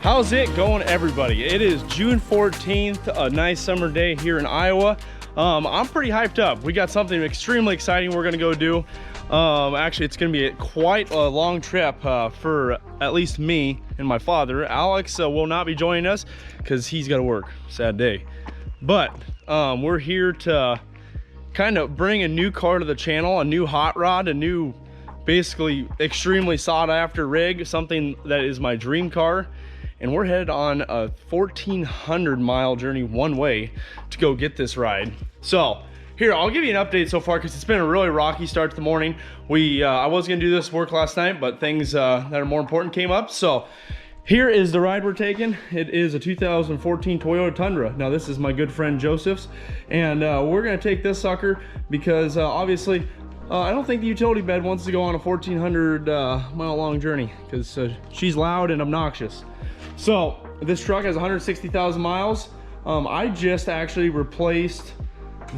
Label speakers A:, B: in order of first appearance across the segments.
A: How's it going, everybody? It is June 14th, a nice summer day here in Iowa. I'm pretty hyped up. We got something extremely exciting we're gonna go do. Actually, it's gonna be quite a long trip for at least me and my father. Alex will not be joining us because he's got to work. Sad day. But we're here to kind of bring a new car to the channel, a new hot rod, a new, basically extremely sought after rig, something that is my dream car. And we're headed on a 1,400 mile journey one way to go get this ride. So here, I'll give you an update so far because it's been a really rocky start to the morning. I was gonna do this work last night, but things that are more important came up. So here is the ride we're taking. It is a 2014 Toyota Tundra. Now this is my good friend Joseph's, and we're gonna take this sucker because obviously I don't think the utility bed wants to go on a 1,400 mile long journey because she's loud and obnoxious. So this truck has 160,000 miles. I just actually replaced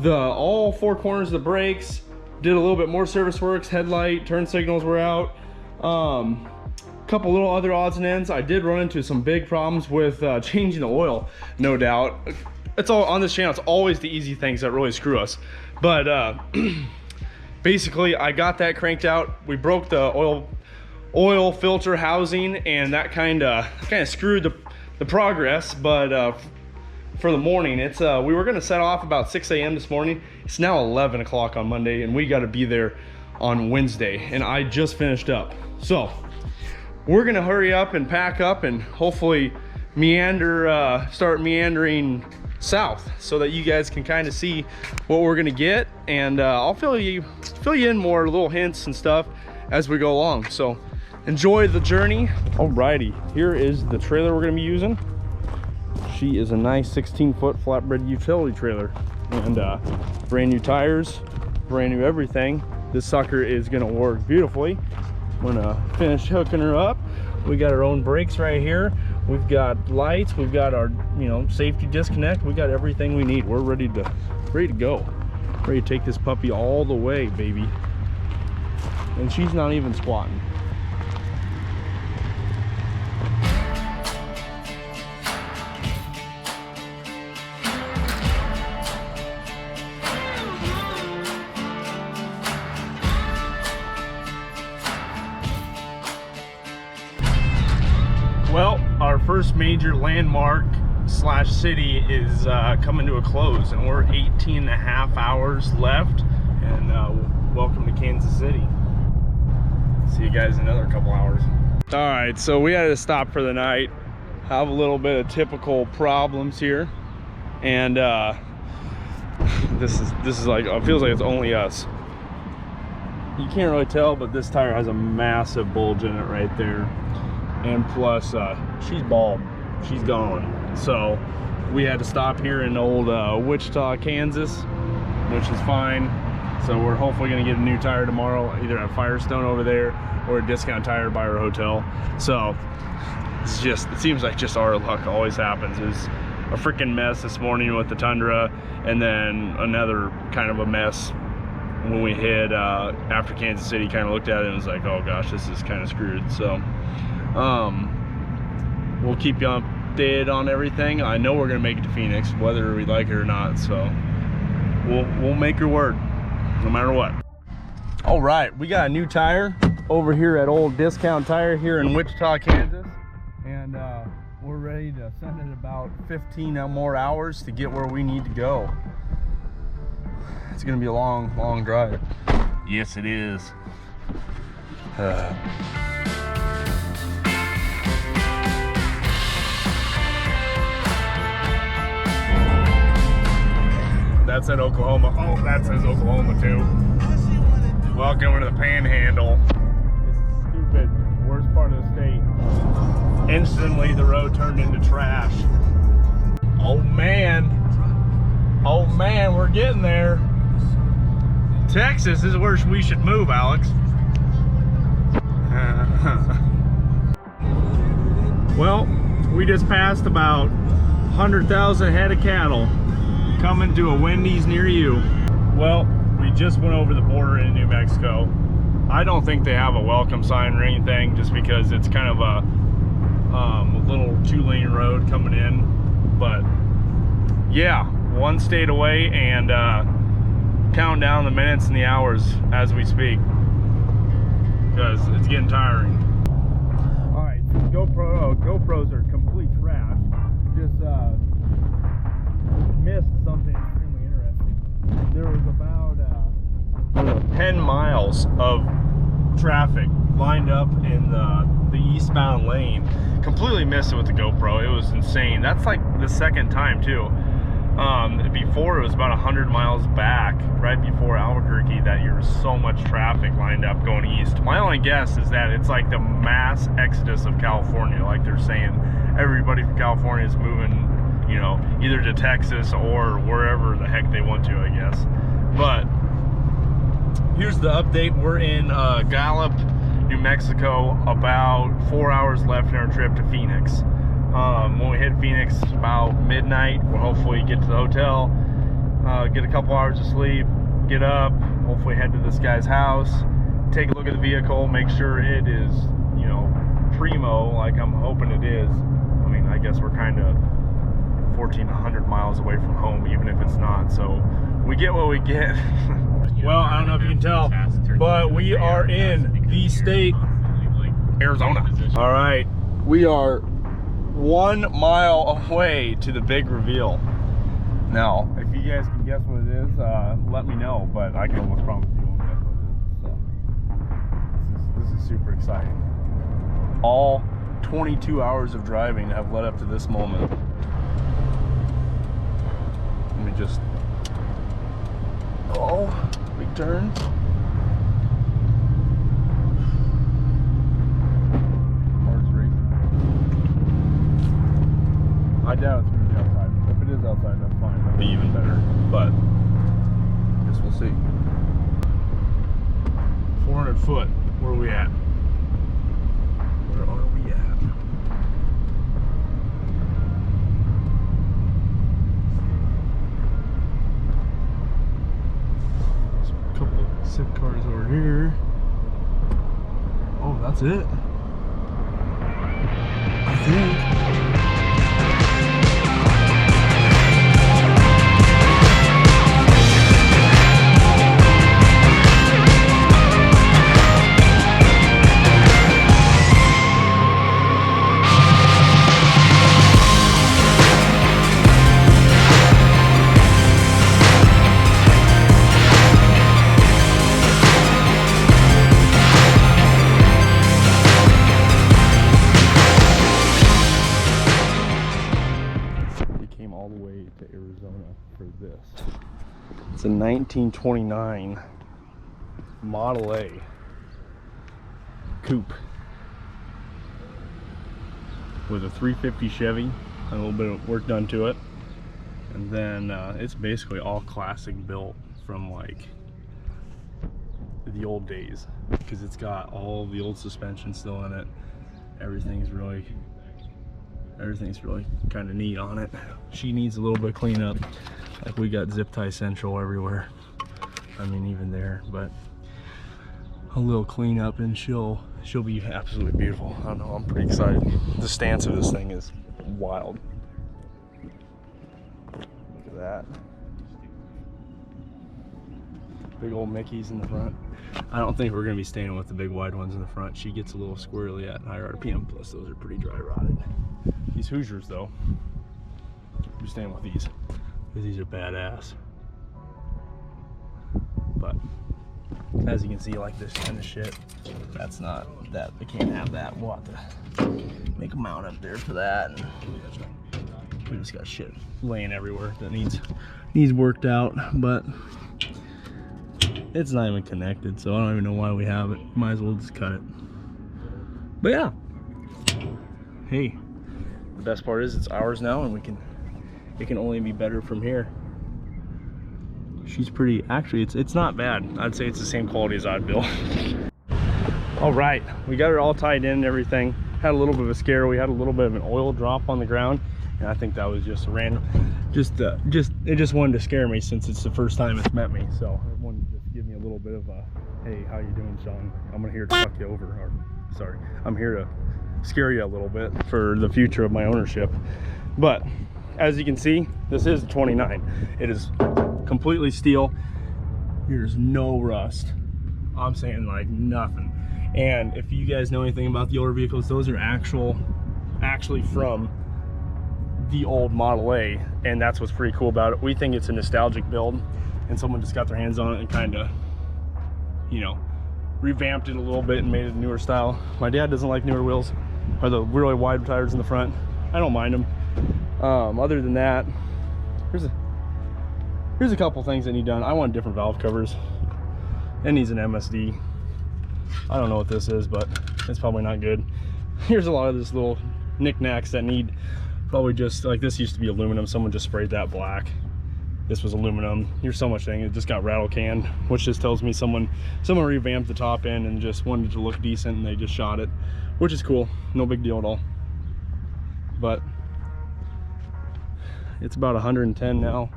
A: all four corners of the brakes, did a little bit more service works, headlight, turn signals were out, couple little other odds and ends. I did run into some big problems with changing the oil, no doubt. It's all on this channel, it's always the easy things that really screw us. But basically I got that cranked out. We broke the oil filter housing, and that kind of screwed the progress. But for the morning, it's we were gonna set off about 6 a.m. this morning. It's now 11 o'clock on Monday, and we got to be there on Wednesday, and I just finished up. So we're gonna hurry up and pack up and hopefully start meandering south so that you guys can kind of see what we're gonna get, and I'll fill you in more little hints and stuff as we go along. So enjoy the journey. Alrighty, here is the trailer we're gonna be using. She is a nice 16-foot flatbed utility trailer, and brand new tires, brand new everything. This sucker is gonna work beautifully. I'm gonna finish hooking her up. We got our own brakes right here. We've got lights. We've got our safety disconnect. We got everything we need. We're ready to go. Ready to take this puppy all the way, baby. And she's not even squatting. Well, our first major landmark slash city is coming to a close, and we're 18.5 hours left, and welcome to Kansas City. See you guys in another couple hours. All right, so we had to stop for the night. Have a little bit of typical problems here, and this is like, it feels like it's only us. You can't really tell, but this tire has a massive bulge in it right there. And plus she's bald, she's gone. So we had to stop here in old Wichita, Kansas, which is fine. So we're hopefully gonna get a new tire tomorrow, either at Firestone over there or a discount tire by our hotel. So it seems like just our luck always happens. It was a freaking mess this morning with the Tundra, and then another kind of a mess when we hit after Kansas City. Kind of looked at it and was like, oh gosh, this is kind of screwed. So we'll keep you updated on everything. I know we're gonna make it to Phoenix, whether we like it or not. So we'll make your word, no matter what. All right, we got a new tire over here at old Discount Tire here in Wichita, Kansas, and we're ready to send it about 15 more hours to get where we need to go. It's gonna be a long drive. Yes, it is. That said Oklahoma. Oh, that says Oklahoma too. Welcome to the Panhandle. This is stupid. Worst part of the state. Instantly, the road turned into trash. Oh man. Oh man, we're getting there. Texas is where we should move, Alex. Well, we just passed about 100,000 head of cattle coming to a Wendy's near you. Well, we just went over the border in New Mexico. I don't think they have a welcome sign or anything, just because it's kind of A little 2-lane road coming in, but yeah, one state away, and counting down the minutes and the hours as we speak, because it's getting tiring. All right, GoPros are complete trash. Just missed something extremely interesting. There was about 10 miles of traffic lined up in the eastbound lane. Completely missed it with the GoPro. It was insane. That's like the second time too. Before, it was about 100 miles back, right before Albuquerque, that there was so much traffic lined up going east. My only guess is that it's like the mass exodus of California. Like they're saying, everybody from California is moving, you know, either to Texas or wherever the heck they want to, I guess. But here's the update. We're in Gallup, New Mexico, about 4 hours left in our trip to Phoenix. When we hit Phoenix about midnight, we'll hopefully get to the hotel, get a couple hours of sleep, get up, hopefully head to this guy's house, take a look at the vehicle, make sure it is, you know, primo like I'm hoping it is. I mean, I guess we're kind of 1,400 miles away from home, even if it's not, so we get what we get. Well, I don't know if you can tell, but we are in the state, Arizona. All right, we are 1 mile away to the big reveal. Now, if you guys can guess what it is, let me know, but I can almost promise you won't guess what it is. So, this is super exciting. All 22 hours of driving have led up to this moment. Let me just, big turn. I doubt it's going to be outside. If it is outside, that's fine. That'll be even better. But I guess we'll see. 400 foot. Where are we at? Where are we at? There's a couple of sick cars over here. Oh, that's it. I think. It's a 1929 Model A coupe with a 350 Chevy, a little bit of work done to it, and then it's basically all classic built from like the old days, because it's got all the old suspension still in it. Everything's really kind of neat on it. She needs a little bit of cleanup. Like, we got zip tie central everywhere. I mean, even there, but a little cleanup and she'll be absolutely beautiful. I don't know, I'm pretty excited. The stance of this thing is wild. Look at that. Big old Mickeys in the front. I don't think we're gonna be staying with the big wide ones in the front. She gets a little squirrely at higher RPM, plus those are pretty dry rotted. These Hoosiers though, we're staying with these, because these are badass. But as you can see, like this kind of shit, that's not that, they can't have that. We'll have to make a mount up there for that. And we just got shit laying everywhere that needs worked out, but it's not even connected, so I don't even know why we have it. Might as well just cut it. But yeah, hey, the best part is it's ours now, and it can only be better from here. She's pretty, actually it's not bad. I'd say it's the same quality as I'd built. All right, we got her all tied in and everything. Had a little bit of a scare. We had a little bit of an oil drop on the ground, and I think that was just a random, it just wanted to scare me since it's the first time it's met me. So it wanted to just give me a little bit of a, hey, how you doing, Sean? I'm here to fuck you over, or sorry, I'm here to scare you a little bit for the future of my ownership. But as you can see, this is a 29. It is completely steel. There's no rust. I'm saying like nothing. And if you guys know anything about the older vehicles, those are actually from the old Model A, and that's what's pretty cool about it. We think it's a nostalgic build, and someone just got their hands on it and kind of, you know, revamped it a little bit and made it a newer style. My dad doesn't like newer wheels, or the really wide tires in the front. I don't mind them. Other than that, here's a couple things that need done. I want different valve covers. It needs an MSD. I don't know what this is, but it's probably not good. Here's a lot of this little knickknacks that need probably just, like this used to be aluminum. Someone just sprayed that black. This was aluminum. Here's so much thing. It just got rattle canned, which just tells me someone revamped the top end and just wanted to look decent, and they just shot it, which is cool. No big deal at all. But it's about 110 now.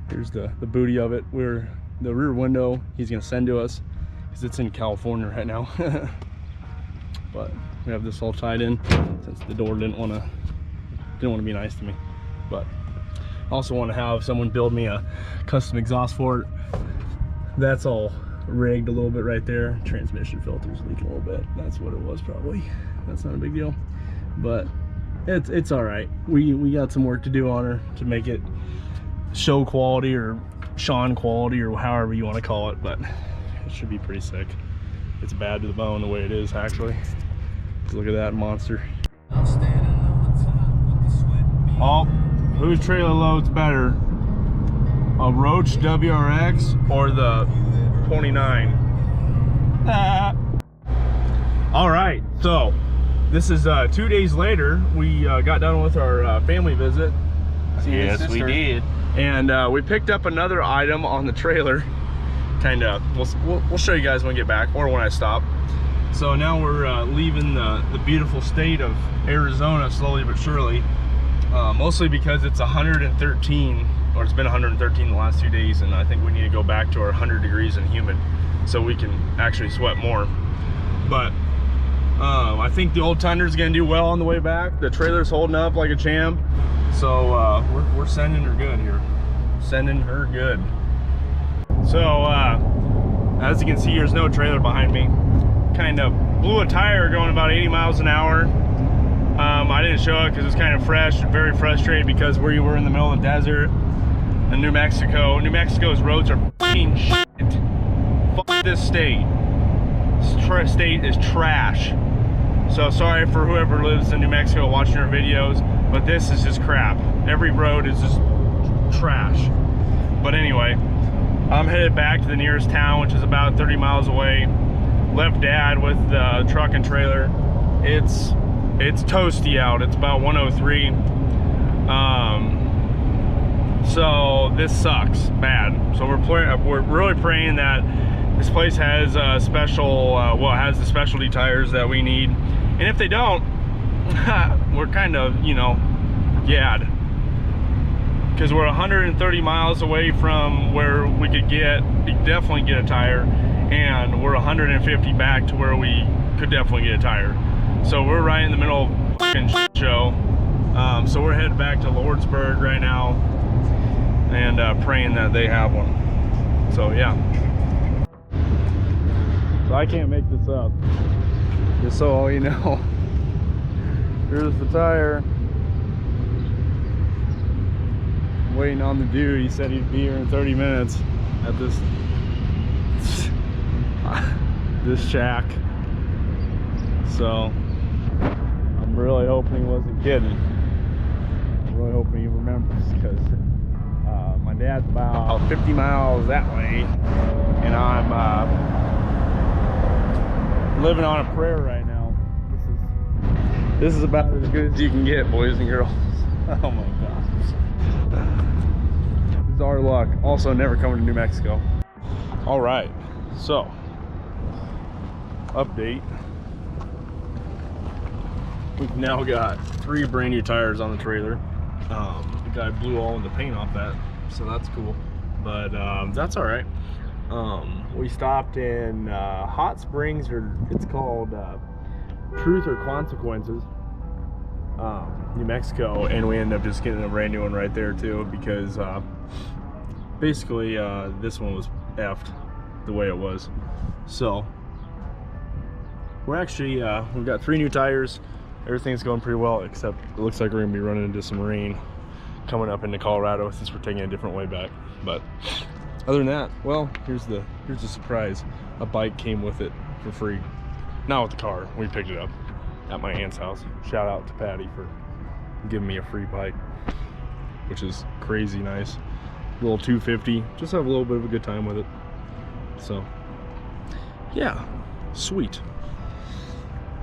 A: Here's the booty of it. We're the rear window he's gonna send to us because it's in California right now. But we have this all tied in since the door didn't want to be nice to me. But I also want to have someone build me a custom exhaust for it. That's all rigged a little bit right there. Transmission filter's leaking a little bit. That's what it was probably. That's not a big deal, but it's all right. We got some work to do on her to make it show quality or Sean quality or however you want to call it, but it should be pretty sick. It's bad to the bone the way it is actually. Look at that monster. Oh, whose trailer loads better? A Roach WRX or the 29? All right, so this is 2 days later. We got done with our family visit.
B: Yes, we did.
A: And we picked up another item on the trailer. Kind of, we'll show you guys when we get back or when I stop. So now we're leaving the beautiful state of Arizona slowly but surely. Mostly because it's 113, or it's been 113 the last 2 days, and I think we need to go back to our 100 degrees and humid so we can actually sweat more. But I think the old Tundra's gonna do well on the way back. The trailer's holding up like a champ. So we're sending her good here. Sending her good. So as you can see, there's no trailer behind me. Kind of blew a tire going about 80 miles an hour. I didn't show it because it's kind of fresh. Very frustrated because we were in the middle of the desert in New Mexico. New Mexico's roads are f***ing shit. Fuck this state. This state is trash. So sorry for whoever lives in New Mexico watching our videos, but this is just crap. Every road is just trash. But anyway, I'm headed back to the nearest town, which is about 30 miles away. Left Dad with the truck and trailer. It's toasty out. It's about 103. So this sucks bad. So we're really praying that this place has special, has the specialty tires that we need. And if they don't, we're kind of, you know, gad. Because we're 130 miles away from where we could definitely get a tire, and we're 150 back to where we could definitely get a tire. So we're right in the middle of a fucking shit show. So we're headed back to Lordsburg right now and praying that they have one. So yeah. So I can't make this up. Just so all you know. Here's the tire. Waiting on the dude. He said he'd be here in 30 minutes at this shack. So I'm really hoping he wasn't kidding. I'm really hoping he remembers, because my dad's about 50 miles that way, and I'm living on a prayer right now. This is about as good as you can get, boys and girls. Oh my gosh. This is our luck. Also, never coming to New Mexico. All right, so update. We've now got 3 brand new tires on the trailer. The guy blew all of the paint off that, so that's cool. But that's all right. We stopped in Hot Springs, or it's called Truth or Consequences, New Mexico, and we ended up just getting a brand new one right there too, because basically this one was effed the way it was. So we're actually we've got 3 new tires. Everything's going pretty well, except it looks like we're gonna be running into some rain coming up into Colorado since we're taking a different way back. But other than that, well, here's the surprise. A bike came with it for free. Not with the car, we picked it up at my aunt's house. Shout out to Patty for giving me a free bike, which is crazy nice. Little 250, just have a little bit of a good time with it. So yeah, sweet.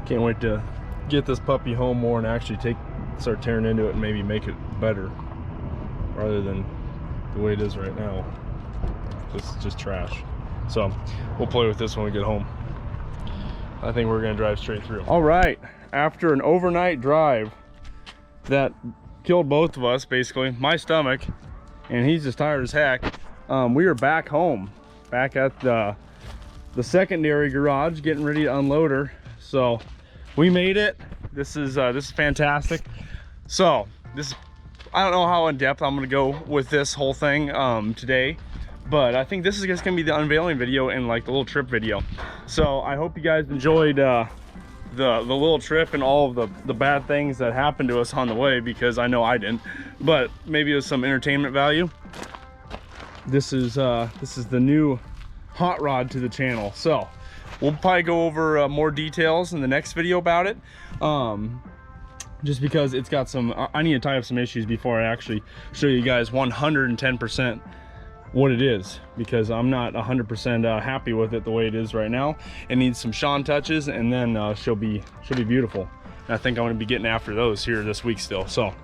A: Can't wait to get this puppy home more and actually start tearing into it and maybe make it better rather than the way it is right now. It's just trash. So we'll play with this when we get home. I think we're gonna drive straight through. All right, after an overnight drive that killed both of us, basically, my stomach, and he's just tired as heck, we are back home, back at the secondary garage, getting ready to unload her. So we made it. This is fantastic. So I don't know how in depth I'm gonna go with this whole thing today, but I think this is just gonna be the unveiling video and like the little trip video. So I hope you guys enjoyed the little trip and all of the bad things that happened to us on the way, because I know I didn't, but maybe it was some entertainment value. This is the new hot rod to the channel. So we'll probably go over more details in the next video about it. Just because it's got some, I need to tie up some issues before I actually show you guys 110% what it is, because I'm not 100% happy with it the way it is right now. It needs some Sean touches, and then she'll be beautiful. And I think I'm gonna be getting after those here this week still. So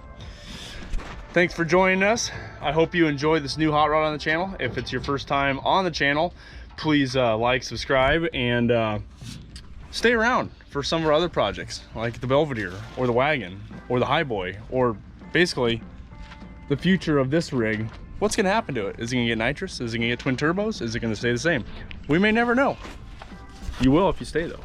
A: thanks for joining us. I hope you enjoy this new hot rod on the channel. If it's your first time on the channel, please like, subscribe, and stay around for some of our other projects like the Belvedere or the Wagon or the Highboy, or basically the future of this rig. What's gonna happen to it? Is it gonna get nitrous? Is it gonna get twin turbos? Is it gonna stay the same? We may never know. You will if you stay though.